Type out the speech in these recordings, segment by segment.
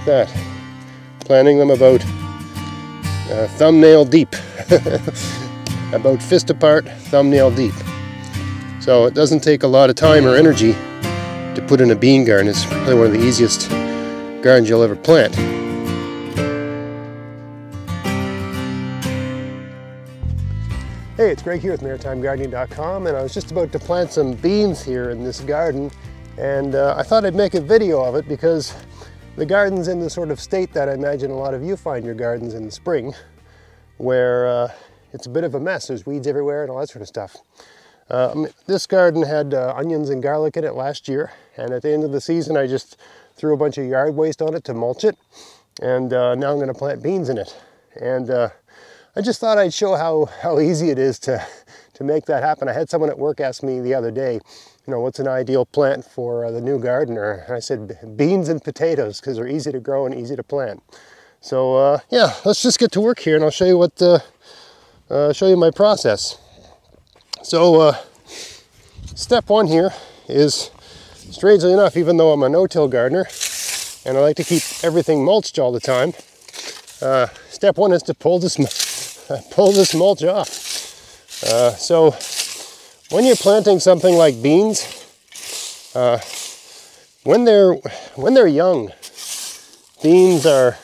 that. Planting them about thumbnail deep. About fist apart, thumbnail deep. So it doesn't take a lot of time or energy to put in a bean garden. It's probably one of the easiest gardens you'll ever plant. Hey, it's Greg here with MaritimeGardening.com, and I was just about to plant some beans here in this garden, and I thought I'd make a video of it because the garden's in the sort of state that I imagine a lot of you find your gardens in the spring, where it's a bit of a mess. There's weeds everywhere and all that sort of stuff. This garden had onions and garlic in it last year, and at the end of the season I just threw a bunch of yard waste on it to mulch it, and now I'm going to plant beans in it. And I just thought I'd show how easy it is to make that happen. I had someone at work ask me the other day, you know, what's an ideal plant for the new gardener? And I said beans and potatoes, because they're easy to grow and easy to plant. So yeah, let's just get to work here, and I'll show you what show you my process. So step one here is, strangely enough, even though I'm a no-till gardener and I like to keep everything mulched all the time, step one is to pull this mulch off. So when you're planting something like beans, when they're young, beans are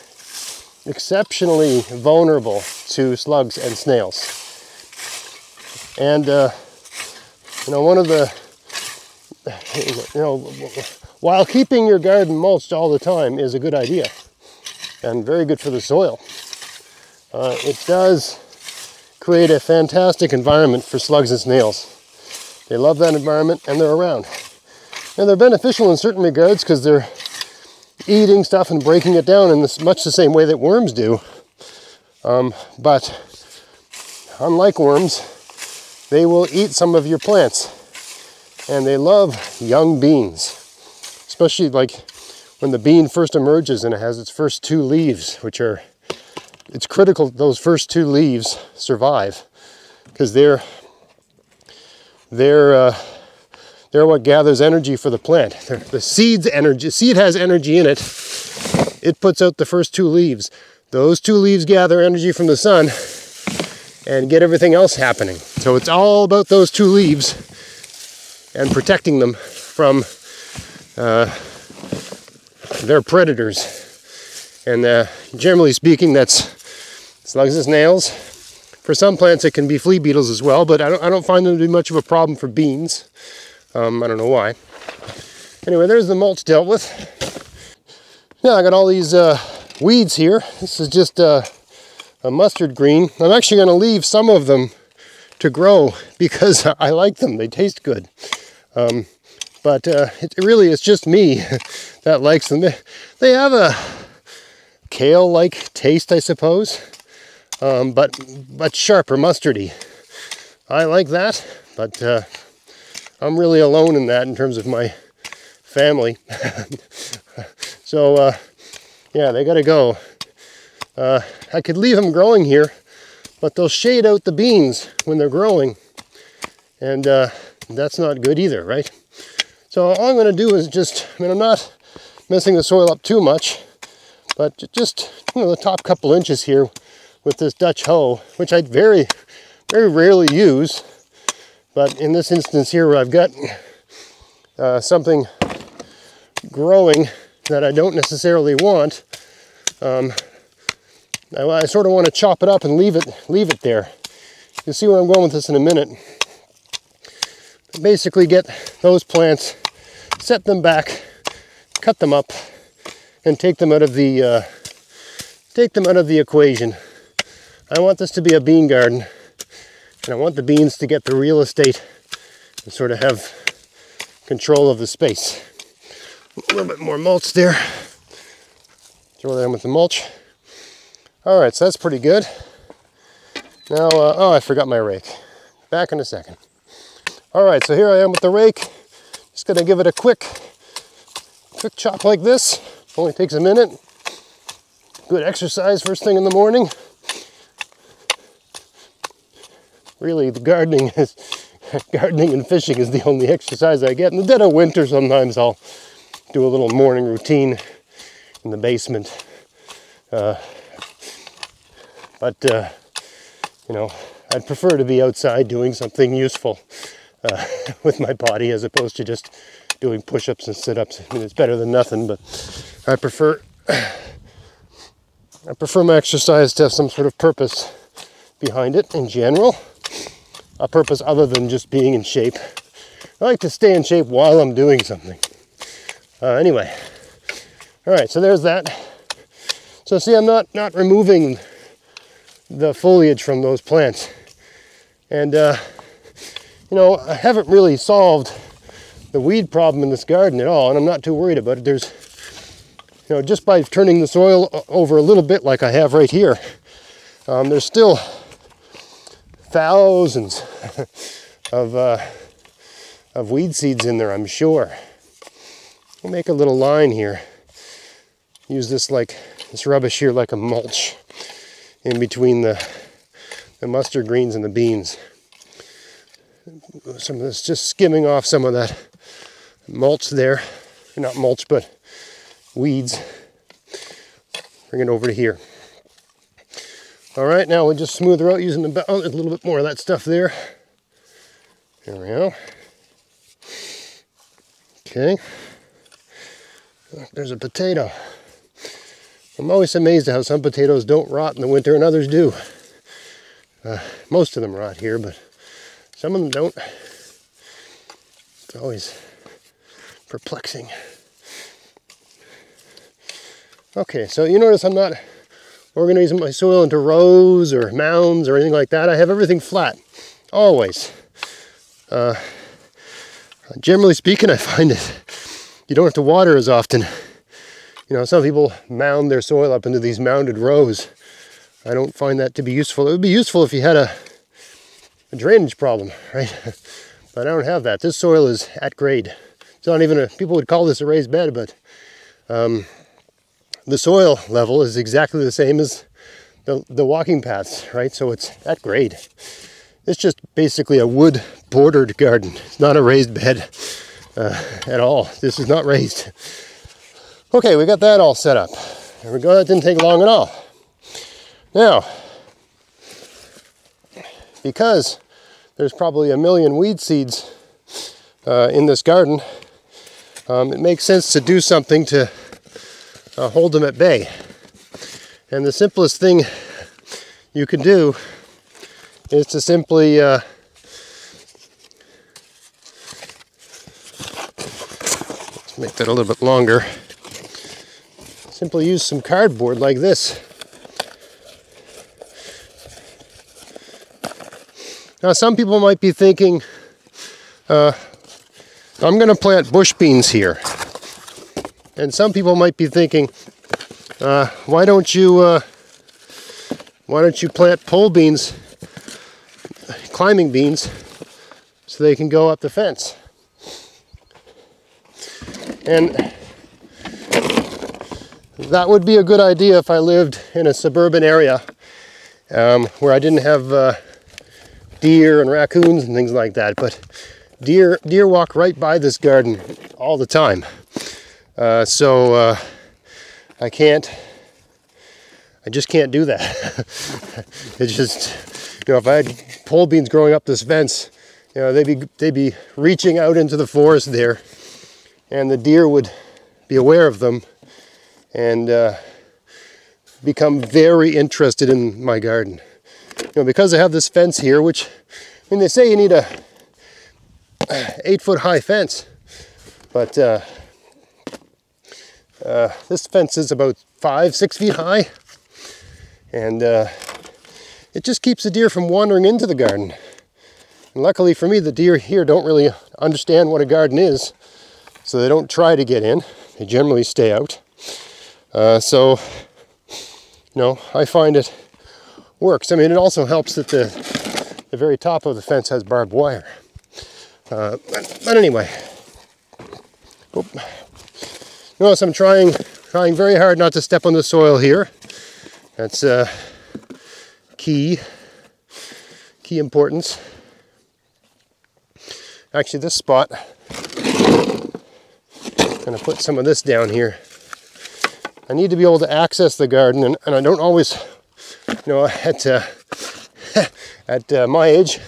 exceptionally vulnerable to slugs and snails. And you know, one of the, you know, while keeping your garden mulched all the time is a good idea and very good for the soil, it does create a fantastic environment for slugs and snails. They love that environment and they're around. And they're beneficial in certain regards because they're eating stuff and breaking it down in much the same way that worms do. But unlike worms, they will eat some of your plants. And they love young beans, especially like when the bean first emerges and it has its first two leaves, which are, it's critical that those first two leaves survive, because they're what gathers energy for the plant. The seed's energy, seed has energy in it. It puts out the first two leaves. Those two leaves gather energy from the sun and get everything else happening. So it's all about those two leaves and protecting them from their predators. And generally speaking, that's slugs and snails. For some plants it can be flea beetles as well, but I don't find them to be much of a problem for beans. I don't know why. Anyway, there's the mulch dealt with. Now I got all these weeds here. This is just a mustard green. I'm actually going to leave some of them to grow because I like them. They taste good. But it really is just me that likes them. They have a kale-like taste, I suppose, but sharper, mustardy. I like that, but I'm really alone in that in terms of my family. So yeah, they gotta go. I could leave them growing here, but they'll shade out the beans when they're growing, and that's not good either, right? So all I'm going to do is just, I mean, I'm not messing the soil up too much, but just, you know, the top couple inches here with this Dutch hoe, which I very, very rarely use, but in this instance here where I've got something growing that I don't necessarily want, I sort of want to chop it up and leave it there. You'll see where I'm going with this in a minute. Basically get those plants, set them back, cut them up, and take them out of the equation. I want this to be a bean garden, and I want the beans to get the real estate and sort of have control of the space. A little bit more mulch there. Throw that in with the mulch. All right, so that's pretty good. Now, oh, I forgot my rake. Back in a second. All right, so here I am with the rake. Just gonna give it a quick chop like this. Only takes a minute. Good exercise first thing in the morning. Really, the gardening and fishing is the only exercise I get. In the dead of winter, sometimes I'll do a little morning routine in the basement. But you know, I'd prefer to be outside doing something useful with my body as opposed to just doing push-ups and sit-ups. I mean, it's better than nothing, but I prefer my exercise to have some sort of purpose behind it in general. A purpose other than just being in shape. I like to stay in shape while I'm doing something. Anyway, all right, so there's that. So see, I'm not removing the foliage from those plants. And, you know, I haven't really solved the weed problem in this garden at all, and I'm not too worried about it. There's, you know, just by turning the soil over a little bit like I have right here, there's still thousands of weed seeds in there, I'm sure. We'll make a little line here. Use this rubbish here like a mulch in between the mustard greens and the beans. Some of this just skimming off some of that mulch there. Not mulch, but weeds. Bring it over to here. All right, now we'll just smooth her out using a little bit more of that stuff there. There we go. Okay. There's a potato. I'm always amazed at how some potatoes don't rot in the winter and others do. Most of them rot here, but some of them don't. It's always perplexing. Okay, so you notice I'm not organizing my soil into rows or mounds or anything like that. I have everything flat, always. Generally speaking, I find that you don't have to water as often. You know, some people mound their soil up into these mounded rows. I don't find that to be useful. It would be useful if you had a drainage problem, right? But I don't have that. This soil is at grade. It's not even people would call this a raised bed, but the soil level is exactly the same as the walking paths, right? So it's at grade. It's just basically a wood bordered garden. It's not a raised bed at all. This is not raised. Okay, we got that all set up. There we go. That didn't take long at all. Now, because there's probably a million weed seeds in this garden, it makes sense to do something to hold them at bay. And the simplest thing you can do is to simply let's make that a little bit longer. Simply use some cardboard like this. Now some people might be thinking, I'm going to plant bush beans here. And some people might be thinking, why don't you plant pole beans, climbing beans, so they can go up the fence? And that would be a good idea if I lived in a suburban area where I didn't have deer and raccoons and things like that. But deer walk right by this garden all the time. So I just can't do that. It's just, you know, if I had pole beans growing up this fence, you know, they'd be reaching out into the forest there, and the deer would be aware of them and become very interested in my garden. You know, because I have this fence here, which, I mean, they say you need a 8-foot high fence, but this fence is about 5-6 feet high, and it just keeps the deer from wandering into the garden. And luckily for me, the deer here don't really understand what a garden is, so they don't try to get in. They generally stay out. So, you know, I find it works. I mean, it also helps that the very top of the fence has barbed wire. But anyway, notice I'm trying very hard not to step on the soil here. That's key importance. Actually, this spot, I'm going to put some of this down here. I need to be able to access the garden, and I don't always, you know, at my age,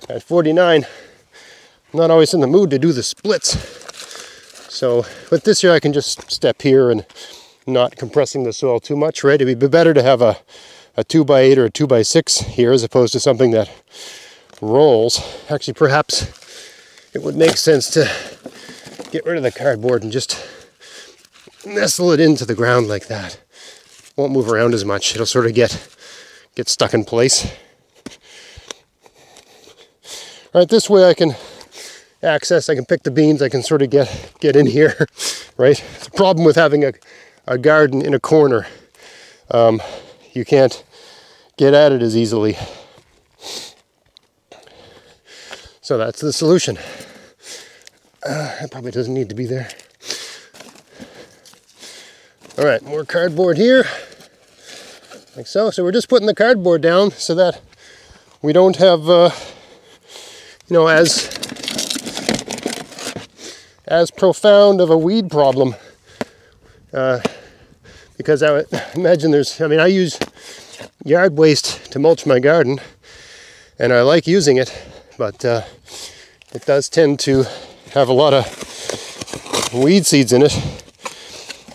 at 49, I'm not always in the mood to do the splits. So, but this year I can just step here and not compressing the soil too much, right? It'd be better to have a 2x8 or a 2x6 here as opposed to something that rolls. Actually, perhaps it would make sense to get rid of the cardboard and just nestle it into the ground like that. Won't move around as much. It'll sort of get stuck in place. All right, this way I can access, I can pick the beans, I can sort of get in here, right? The problem with having a garden in a corner, you can't get at it as easily. So that's the solution. It probably doesn't need to be there. All right, more cardboard here, like so. So we're just putting the cardboard down so that we don't have, you know, as profound of a weed problem. Because I would imagine I use yard waste to mulch my garden, and I like using it, but it does tend to have a lot of weed seeds in it.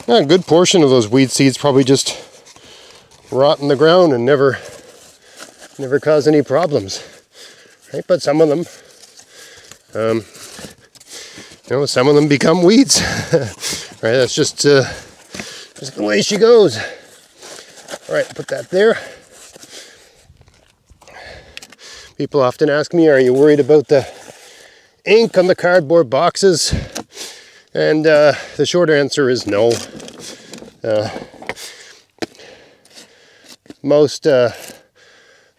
A good portion of those weed seeds probably just rot in the ground and never cause any problems, right? But some of them, you know, some of them become weeds, right? That's just the way she goes. All right, put that there. People often ask me, are you worried about the ink on the cardboard boxes? And the short answer is no. I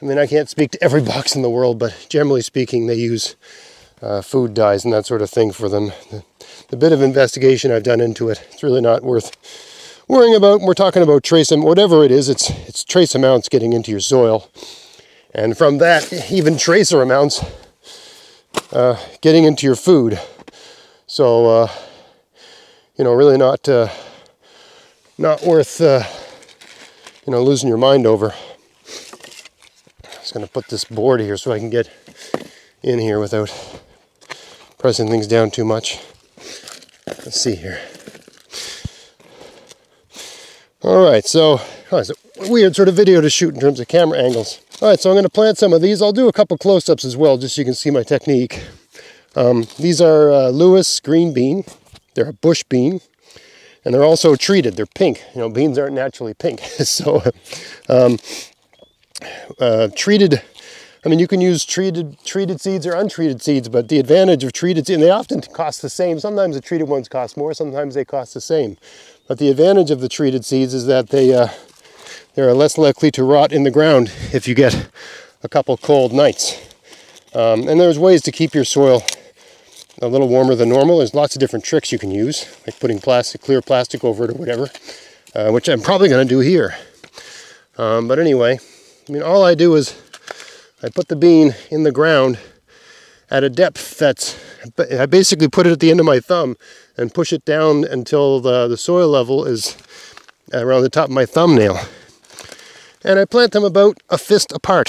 mean, I can't speak to every box in the world, but generally speaking, they use food dyes and that sort of thing for them. The bit of investigation I've done into it, it's really not worth worrying about. We're talking about whatever it is, it's trace amounts getting into your soil. And from that, even tracer amounts getting into your food. So, you know, really not worth, you know, losing your mind over. I'm just going to put this board here so I can get in here without pressing things down too much. Let's see here. All right, so it's a weird sort of video to shoot in terms of camera angles. All right, so I'm going to plant some of these. I'll do a couple close-ups as well, just so you can see my technique. These are Lewis green bean. They're a bush bean, and they're also treated. They're pink. You know, beans aren't naturally pink. So treated, I mean, you can use treated seeds or untreated seeds, but the advantage of treated seeds, and they often cost the same. Sometimes the treated ones cost more, sometimes they cost the same. But the advantage of the treated seeds is that they're less likely to rot in the ground if you get a couple cold nights. And there's ways to keep your soil a little warmer than normal. There's lots of different tricks you can use, like putting clear plastic over it or whatever, which I'm probably going to do here. But anyway, I mean, all I do is I put the bean in the ground at a depth that's, I basically put it at the end of my thumb and push it down until the soil level is around the top of my thumbnail. And I plant them about a fist apart.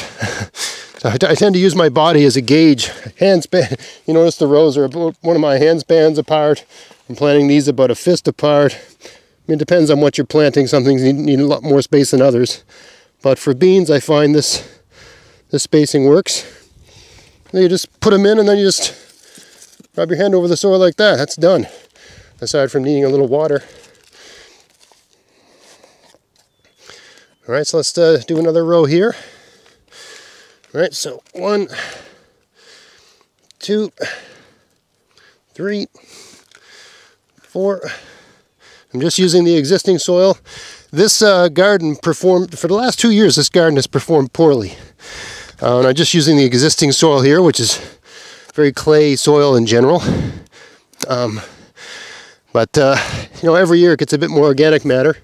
So I tend to use my body as a gauge. Handspan, you notice the rows are about one of my handspans apart. I'm planting these about a fist apart. I mean, it depends on what you're planting. Some things need a lot more space than others. But for beans, I find this spacing works. And you just put them in and then you just rub your hand over the soil like that. That's done. Aside from needing a little water. All right, so let's do another row here. All right, so 1, 2, 3, 4. I'm just using the existing soil. This garden performed, for the last 2 years, this garden has performed poorly. And I'm just using the existing soil here, which is very clay soil in general. But you know, every year it gets a bit more organic matter.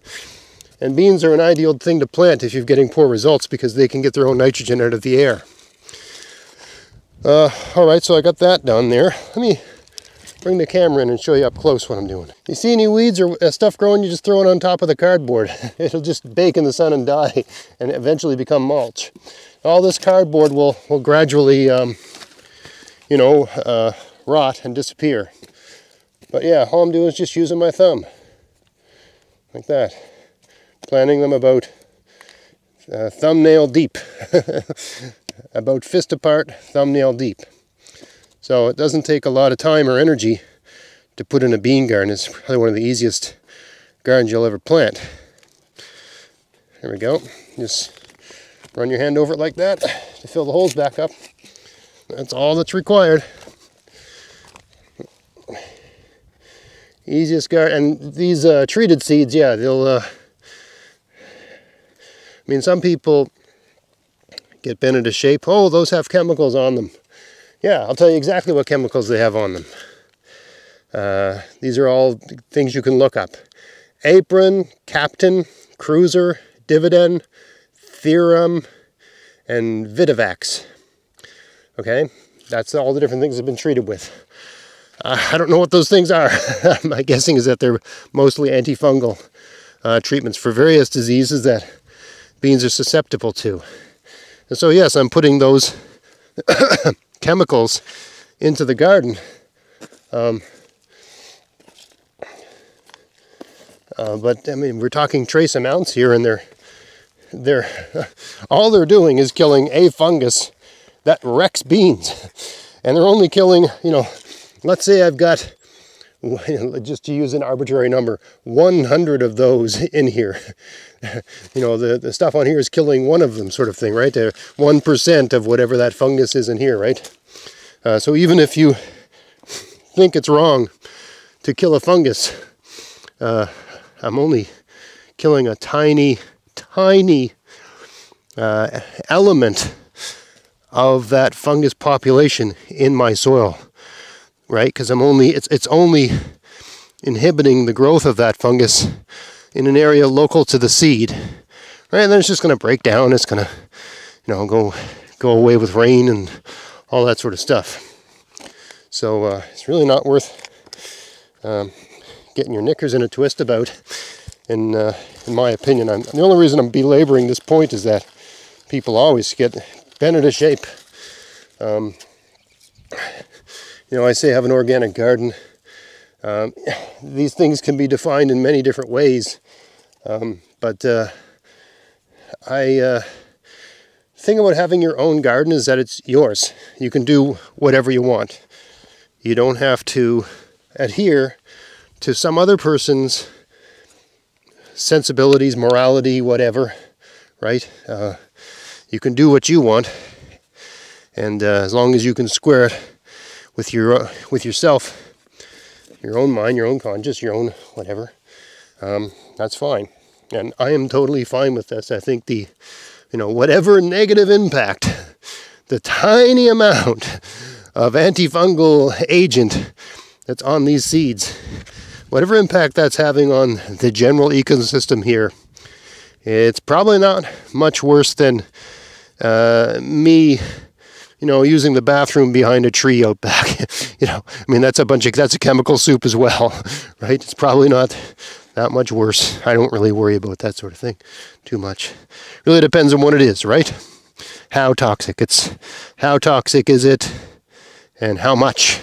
And beans are an ideal thing to plant if you're getting poor results because they can get their own nitrogen out of the air. All right, so I got that done there. Let me bring the camera in and show you up close what I'm doing. You see any weeds or stuff growing, you just throw it on top of the cardboard. It'll just bake in the sun and die and eventually become mulch. All this cardboard will gradually, you know, rot and disappear. But yeah, all I'm doing is just using my thumb, like that. Planting them about thumbnail deep. About fist apart, thumbnail deep. So it doesn't take a lot of time or energy to put in a bean garden. It's probably one of the easiest gardens you'll ever plant. There we go. Just run your hand over it like that to fill the holes back up. That's all that's required. Easiest garden. And these treated seeds, yeah, they'll... I mean, some people get bent into shape. Oh, those have chemicals on them. Yeah, I'll tell you exactly what chemicals they have on them. These are all things you can look up. Apron, Captain, Cruiser, Dividend, Theorem, and Vitavax. Okay, that's all the different things they've been treated with. I don't know what those things are. My guessing is that they're mostly antifungal treatments for various diseases that beans are susceptible to. And so yes, I'm putting those chemicals into the garden. But I mean, we're talking trace amounts here, and they're all they're doing is killing a fungus that wrecks beans. And they're only killing, you know, let's say I've got, just to use an arbitrary number, 100 of those in here. You know, the stuff on here is killing one of them, sort of thing, right? 1% of whatever that fungus is in here, right? So even if you think it's wrong to kill a fungus, I'm only killing a tiny element of that fungus population in my soil, right? Because it's only inhibiting the growth of that fungus in an area local to the seed, right? And then it's just going to break down. It's going to, you know, go away with rain and all that sort of stuff. So it's really not worth getting your knickers in a twist about. In my opinion, the only reason I'm belaboring this point is that people always get bent into shape. You know, I say have an organic garden. These things can be defined in many different ways, but I thing about having your own garden is that it's yours. You can do whatever you want. You don't have to adhere to some other person's sensibilities, morality, whatever, right? You can do what you want, and as long as you can square it with yourself, your own mind, your own conscience, your own whatever, that's fine. And I am totally fine with this. I think you know, whatever negative impact, the tiny amount of antifungal agent that's on these seeds, whatever impact that's having on the general ecosystem here, it's probably not much worse than me, you know, using the bathroom behind a tree out back. You know, I mean, that's a chemical soup as well, right? It's probably not that much worse. I don't really worry about that sort of thing too much. Really depends on what it is, right? How toxic is it, and how much?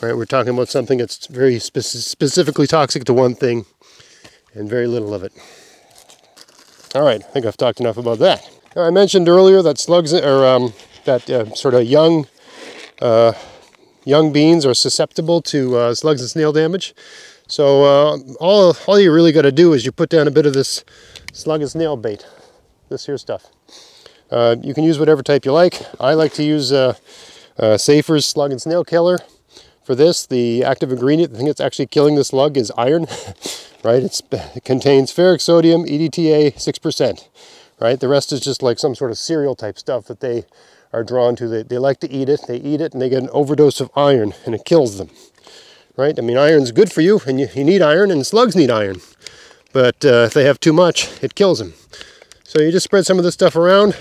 Right? We're talking about something that's very specifically toxic to one thing, and very little of it. All right, I think I've talked enough about that. Now, I mentioned earlier that slugs, or sort of young beans are susceptible to slugs and snail damage. So all you really got to do is you put down a bit of this slug and snail bait, this here stuff. You can use whatever type you like. I like to use Safer's slug and snail killer. For this, the active ingredient, the thing that's actually killing the slug, is iron, right? It contains ferric sodium, EDTA 6%, right? The rest is just like some sort of cereal type stuff that they are drawn to. They like to eat it. They eat it and they get an overdose of iron and it kills them, right? I mean, iron's good for you, and you need iron, and slugs need iron. But if they have too much, it kills them. So you just spread some of this stuff around,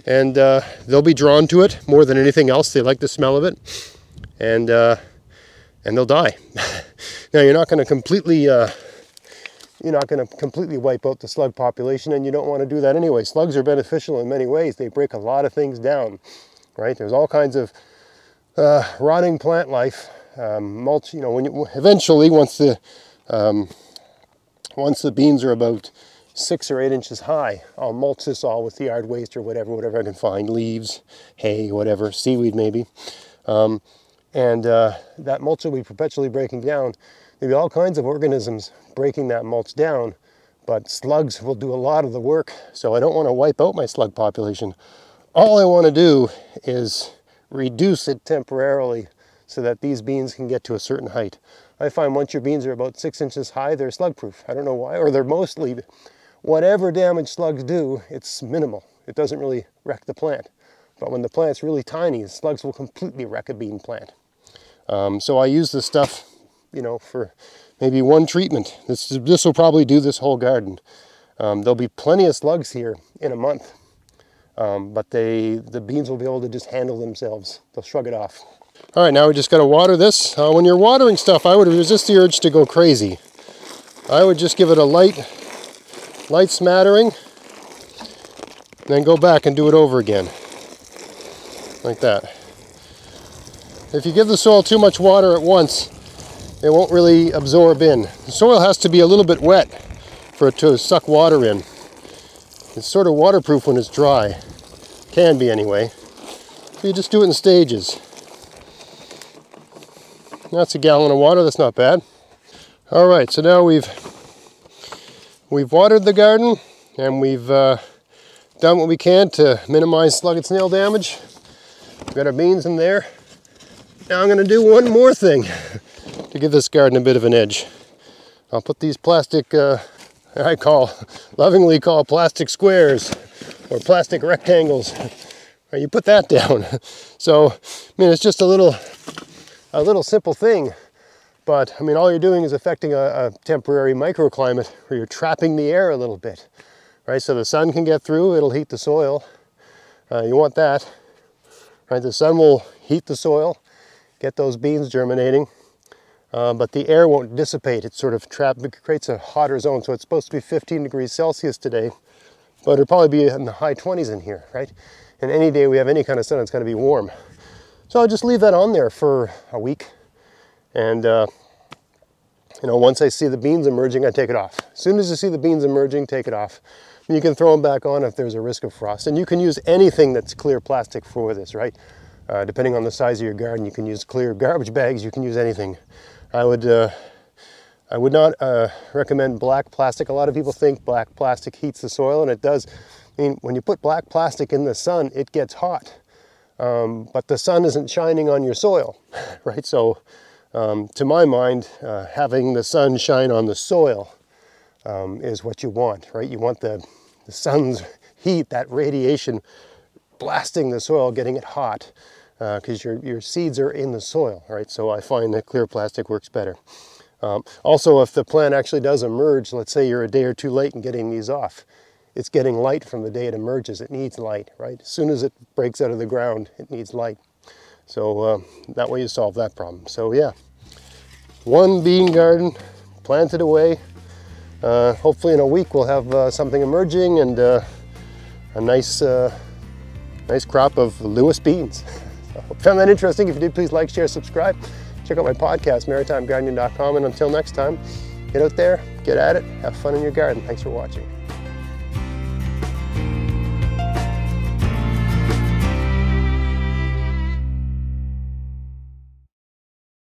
and they'll be drawn to it more than anything else. They like the smell of it. And and they'll die. Now you're not going to completely wipe out the slug population, and you don't want to do that anyway. Slugs are beneficial in many ways. They break a lot of things down, right? There's all kinds of rotting plant life. Mulch, eventually once the beans are about 6 or 8 inches high, I'll mulch this all with yard waste or whatever I can find, leaves, hay, whatever, seaweed maybe. That mulch will be perpetually breaking down. There'll be all kinds of organisms breaking that mulch down, but slugs will do a lot of the work, so I don't want to wipe out my slug population. All I want to do is reduce it temporarily so that these beans can get to a certain height. I find once your beans are about 6 inches high, they're slug proof. I don't know why, or they're mostly, whatever damage slugs do, it's minimal. It doesn't really wreck the plant. But when the plant's really tiny, slugs will completely wreck a bean plant. So I use this stuff, for maybe one treatment. This will probably do this whole garden. There'll be plenty of slugs here in a month, but the beans will be able to just handle themselves. They'll shrug it off. All right, now we just got to water this. When you're watering stuff, I would resist the urge to go crazy. I would just give it a light smattering, and then go back and do it over again, like that. If you give the soil too much water at once, it won't really absorb in. The soil has to be a little bit wet for it to suck water in. It's sort of waterproof when it's dry. Can be anyway. So you just do it in stages. That's a gallon of water, that's not bad. All right, so now we've watered the garden, and we've done what we can to minimize slug and snail damage. We've got our beans in there. Now I'm going to do one more thing to give this garden a bit of an edge. I'll put these plastic, lovingly call plastic squares, or plastic rectangles. You put that down. So, it's just a little simple thing, but all you're doing is affecting a temporary microclimate where you're trapping the air a little bit, right? So the sun can get through, it'll heat the soil. You want that, right? The sun will heat the soil, get those beans germinating, but the air won't dissipate. It's sort of trapped, it creates a hotter zone. So it's supposed to be 15 degrees Celsius today, but it'll probably be in the high 20s in here, right? And any day we have any kind of sun, it's going to be warm. So I'll just leave that on there for a week, and once I see the beans emerging, I take it off. As soon as you see the beans emerging, take it off. And you can throw them back on if there's a risk of frost. And you can use anything that's clear plastic for this, right? Depending on the size of your garden, you can use clear garbage bags, you can use anything. I would not recommend black plastic. A lot of people think black plastic heats the soil, and it does. When you put black plastic in the sun, it gets hot. But the sun isn't shining on your soil, right? So to my mind, having the sun shine on the soil is what you want, right? You want the sun's heat, that radiation, blasting the soil, getting it hot, because your seeds are in the soil, right? So I find that clear plastic works better. Also, if the plant actually does emerge, let's say you're a day or two late in getting these off, it's getting light from the day it emerges. It needs light, right? As soon as it breaks out of the ground, it needs light. So that way you solve that problem. So yeah, one bean garden, planted away. Hopefully in a week we'll have something emerging, and a nice crop of Lewis beans. So, hope you found that interesting. If you did, please like, share, subscribe. Check out my podcast, maritimegardening.com. And until next time, get out there, get at it, have fun in your garden. Thanks for watching.